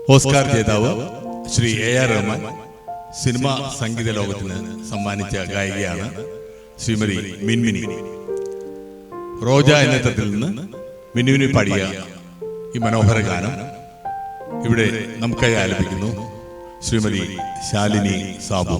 Oscar ജേതാവ് Shri AR Rahman cinema സംഗീത ലോകത്തിന് സമ്മാനിച്ച ഗായികയാണ് ശ്രീമതി മിൻമിനി. റോജ എന്ന ചിത്രത്തിൽ നിന്ന് മിൻമിനി പാടിയ ഈ മനോഹര ഗാനം ഇവിടെ നമുക്കായി ആലപിക്കുന്നു ശ്രീമതി ശാലിനി സാബു.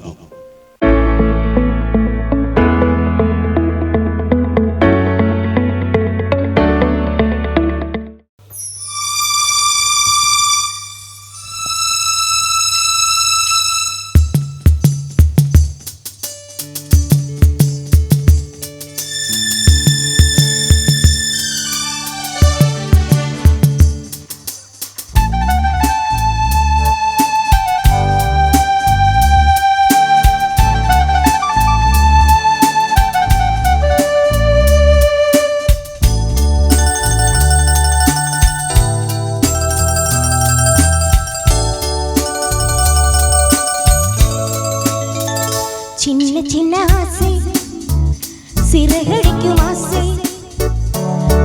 சின்ன சின்ன ஆசை சிறகடிக்கும் ஆசை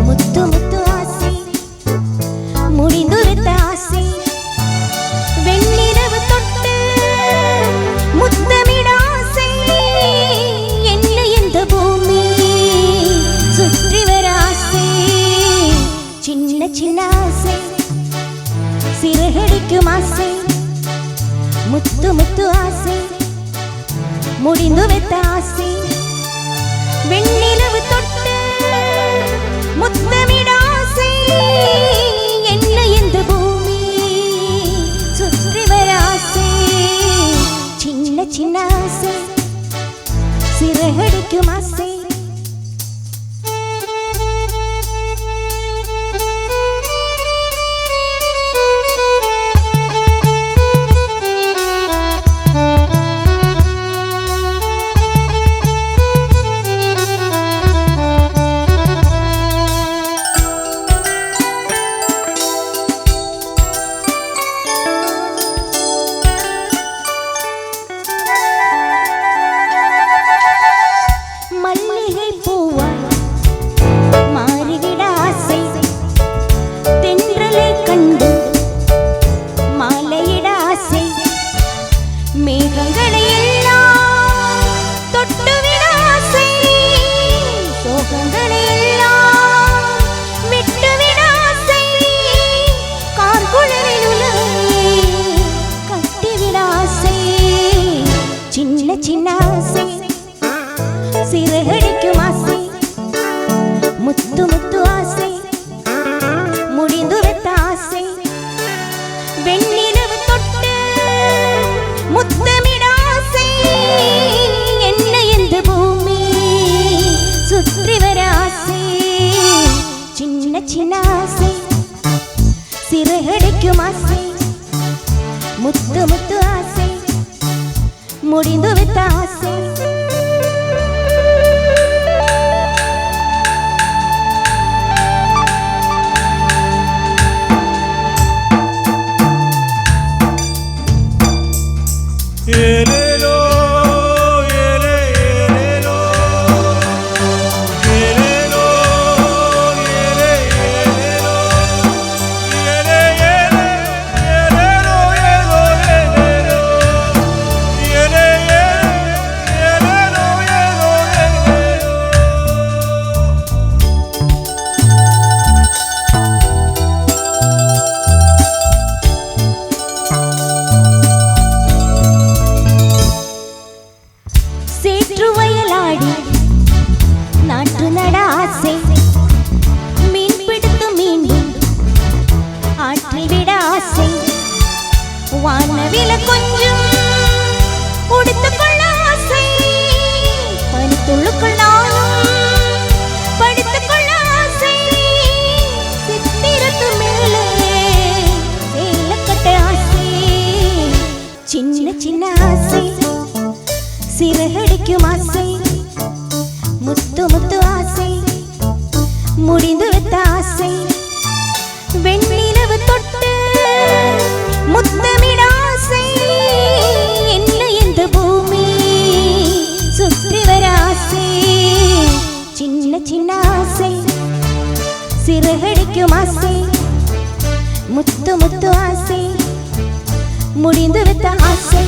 முத்து முத்து ஆசை முடிந்துரைத்த ஆசை வெண்ணிரவு தொட்டு முத்தமிட ஆசை என்ன இந்த பூமி சுற்றி வர ஆசை சின்ன சின்ன ஆசை சிறகடிக்கும் ஆசை முத்து முத்து ஆசை முடிந்து வைத்த ஆசை வெண்ணிலவு தொட்டு முத்தமிட ஆசை என்ன இந்த பூமி சுற்றி வர ஆசை சின்ன சின்ன ஆசை சிறகடிக்கும் ஆசை சின்ன ஆசை சிறகடிக்கும் ஆசை முத்து முத்து ஆசை முடிந்து வைத்த ஆசை வெண்ணிலவு தொட்டு முத்தமிட ஆசை என்ன இந்த பூமி சுற்றி வர ஆசை சின்ன சின்ன ஆசை சிறகடிக்கும் ஆசை முத்து முத்து ஆசை முடிந்து வைத்த ஆசை நாட்டு நட ஆசை மீன் பிடித்து மீண்டும் ஆற்றி விட ஆசை வானவில கொஞ்சம் உடுத்துக் கொள்ள ஆசை பனித்துள்ளுக்குள் நானும் படித்துக் கொள்ள ஆசை சித்திரத்து மேலே சேலக்கட்ட ஆசை சின்ன சின்ன ஆசை சிறகடிக்கும் ஆசை முத்து முத்து ஆசை முடிந்து வைத்த ஆசை வெண்ணிலவு தொட்டு முத்தமிட ஆசை என்ன இந்த பூமி சுற்றி வர ஆசை சின்ன சின்ன ஆசை சிறகடிக்கும் ஆசை முத்து முத்து ஆசை முடிந்து விட்ட ஆசை